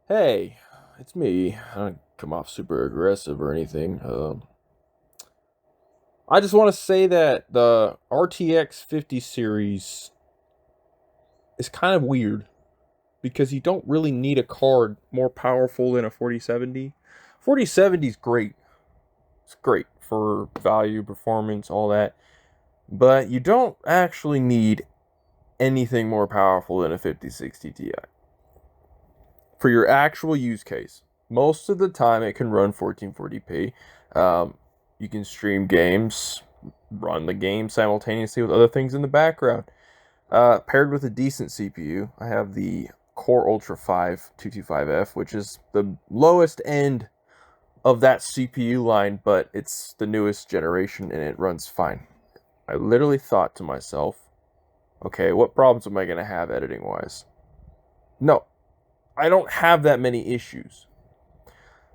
Hey, it's me. I don't come off super aggressive or anything. I just want to say that the RTX 50 series is kind of weird because you don't really need a card more powerful than a 4070. 4070 is great. It's great for value, performance, all that. But you don't actually need anything more powerful than a 5060 Ti for your actual use case. Most of the time, it can run 1440p. You can stream games, run the game simultaneously with other things in the background. Paired with a decent CPU, I have the Core Ultra 5 225F, which is the lowest end of that CPU line, but it's the newest generation and it runs fine. I literally thought to myself, okay, what problems am I going to have editing wise? No, I don't have that many issues.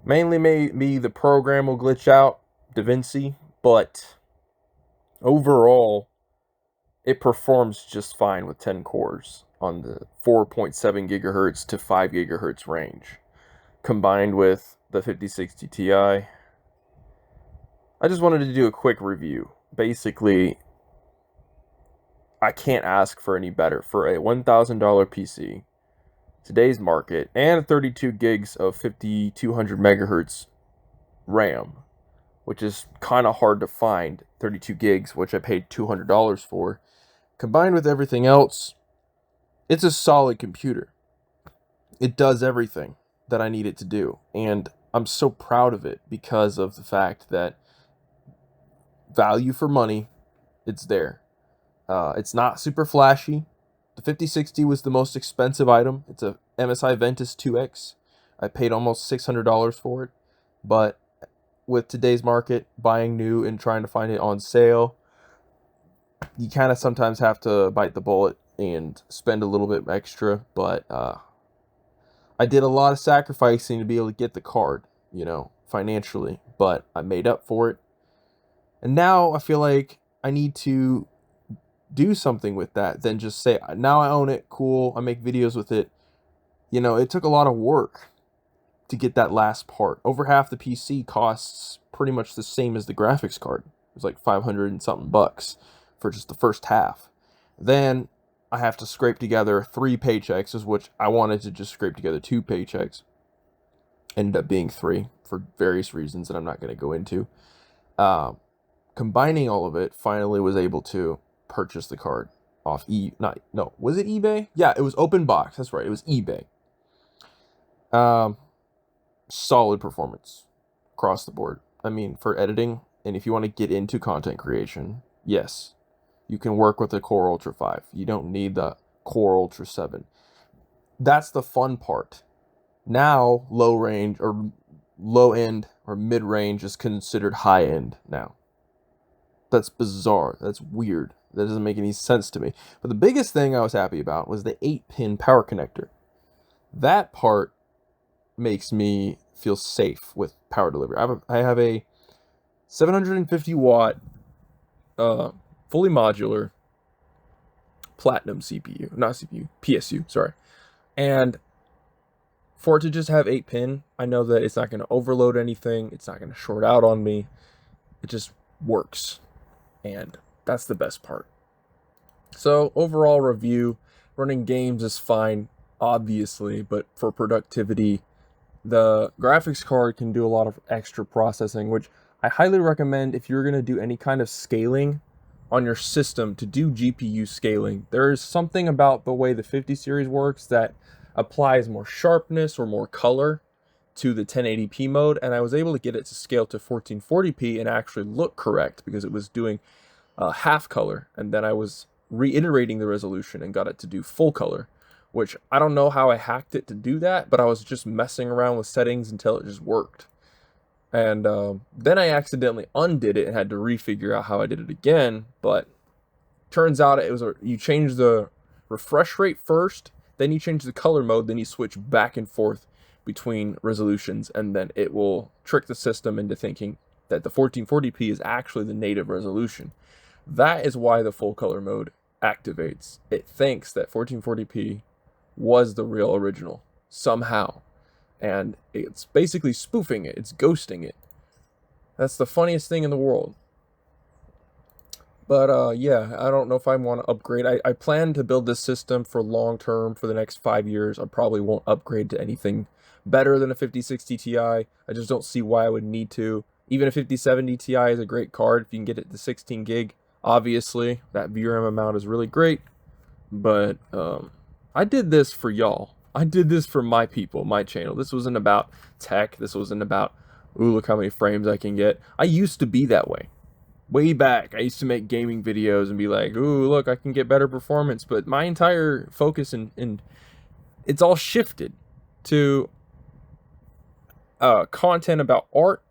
Mainly, maybe the program will glitch out, DaVinci, but overall, it performs just fine with 10 cores on the 4.7 gigahertz to 5 gigahertz range. Combined with the 5060 Ti, I just wanted to do a quick review. Basically, I can't ask for any better for a $1,000 PC. Today's market, and 32 gigs of 5200 megahertz RAM, which is kind of hard to find. 32 gigs, which I paid $200 for. Combined with everything else, it's a solid computer. It does everything that I need it to do, and I'm so proud of it because of the fact that value for money, it's there. It's not super flashy. The 5060 was the most expensive item. It's a MSI Ventus 2X. I paid almost $600 for it, but with today's market, buying new and trying to find it on sale, you kind of sometimes have to bite the bullet and spend a little bit extra. But I did a lot of sacrificing to be able to get the card, financially, but I made up for it. And now I feel like I need to do something with that than just say, now I own it, cool, I make videos with it. It took a lot of work to get that last part. Over half the PC costs pretty much the same as the graphics card. It was like 500 and something bucks for just the first half. Then I have to scrape together 3 paychecks, which I wanted to just scrape together 2 paychecks. Ended up being 3 for various reasons that I'm not going to go into. Combining all of it, finally was able to purchase the card off was it eBay? Yeah, it was open box. That's right, it was eBay. Solid performance across the board. I mean, for editing, and if you want to get into content creation, yes, you can work with the Core Ultra 5. You don't need the Core Ultra 7. That's the fun part. Now, low range or low end or mid range is considered high end now. That's bizarre. That's weird. That doesn't make any sense to me. But the biggest thing I was happy about was the 8-pin power connector. That part makes me feel safe with power delivery. I have a 750 watt, fully modular platinum CPU, not CPU, PSU, sorry. And for it to just have 8-pin, I know that it's not going to overload anything. It's not going to short out on me. It just works. And that's the best part. So overall review, running games is fine, obviously, but for productivity, the graphics card can do a lot of extra processing, which I highly recommend if you're going to do any kind of scaling on your system to do GPU scaling. There is something about the way the 50 series works that applies more sharpness or more color to the 1080p mode, and I was able to get it to scale to 1440p and actually look correct because it was doing half color, and then I was reiterating the resolution and got it to do full color, which I don't know how I hacked it to do that, but I was just messing around with settings until it just worked. And then I accidentally undid it and had to refigure out how I did it again, but turns out it was you change the refresh rate first, then you change the color mode, then you switch back and forth between resolutions, and then it will trick the system into thinking that the 1440p is actually the native resolution. That is why the full color mode activates. It thinks that 1440p was the real original somehow. and it's basically spoofing it. It's ghosting it. That's the funniest thing in the world. But yeah, I don't know if I want to upgrade. I plan to build this system for long term for the next 5 years. I probably won't upgrade to anything better than a 5060 Ti. I just don't see why I would need to. Even a 5070 Ti is a great card if you can get it to 16 gig. Obviously, that VRAM amount is really great. But I did this for y'all. I did this for my people, my channel. This wasn't about tech. This wasn't about, ooh, look how many frames I can get. I used to be that way. Way back, I used to make gaming videos and be like, ooh, look, I can get better performance. But my entire focus and it's all shifted to content about art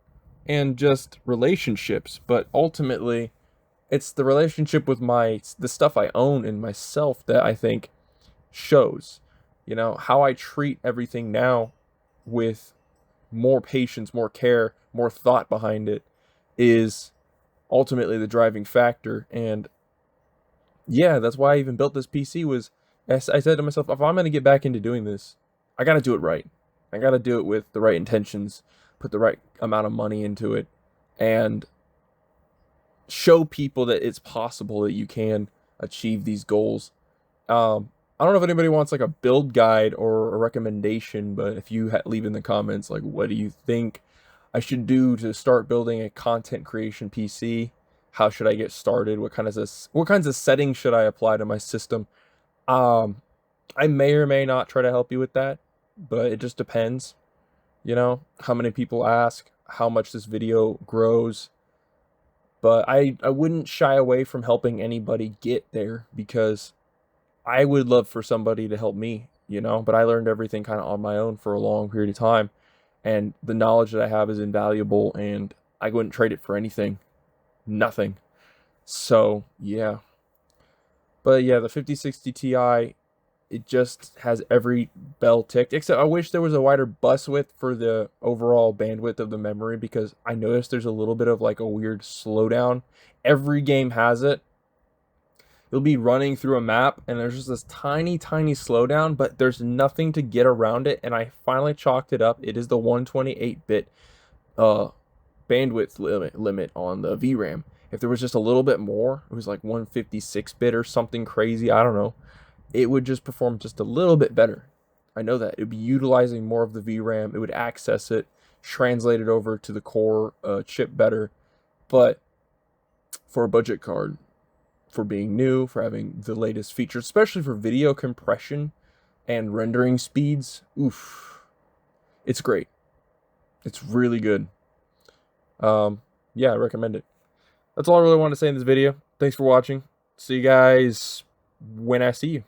and just relationships. But ultimately, it's the relationship with the stuff I own and myself that I think shows, you know, how I treat everything now with more patience, more care, more thought behind it is ultimately the driving factor. And yeah, that's why I even built this PC. Was I said to myself, if I'm going to get back into doing this, I got to do it right. I got to do it with the right intentions, put the right amount of money into it, and show people that it's possible that you can achieve these goals. I don't know if anybody wants like a build guide or a recommendation, but if you leave in the comments, like, what do you think I should do to start building a content creation PC? How should I get started? What kinds of settings should I apply to my system? I may or may not try to help you with that, but it just depends, you know, how many people ask, how much this video grows. But I wouldn't shy away from helping anybody get there, because I would love for somebody to help me, you know, but I learned everything kind of on my own for a long period of time. And the knowledge that I have is invaluable, and I wouldn't trade it for anything. Nothing. So, yeah. But yeah, the 5060 Ti, it just has every bell ticked, except I wish there was a wider bus width for the overall bandwidth of the memory, because I noticed there's a little bit of like a weird slowdown. Every game has it. You'll be running through a map and there's just this tiny slowdown, but there's nothing to get around it. And I finally chalked it up. It is the 128-bit bandwidth limit on the VRAM. If there was just a little bit more, it was like 156-bit or something crazy, I don't know, it would just perform just a little bit better. I know that. It would be utilizing more of the VRAM. It would access it, translate it over to the core chip better. But for a budget card, for being new, for having the latest features, especially for video compression and rendering speeds, oof, it's great. It's really good. Yeah, I recommend it. That's all I really want to say in this video. Thanks for watching. See you guys when I see you.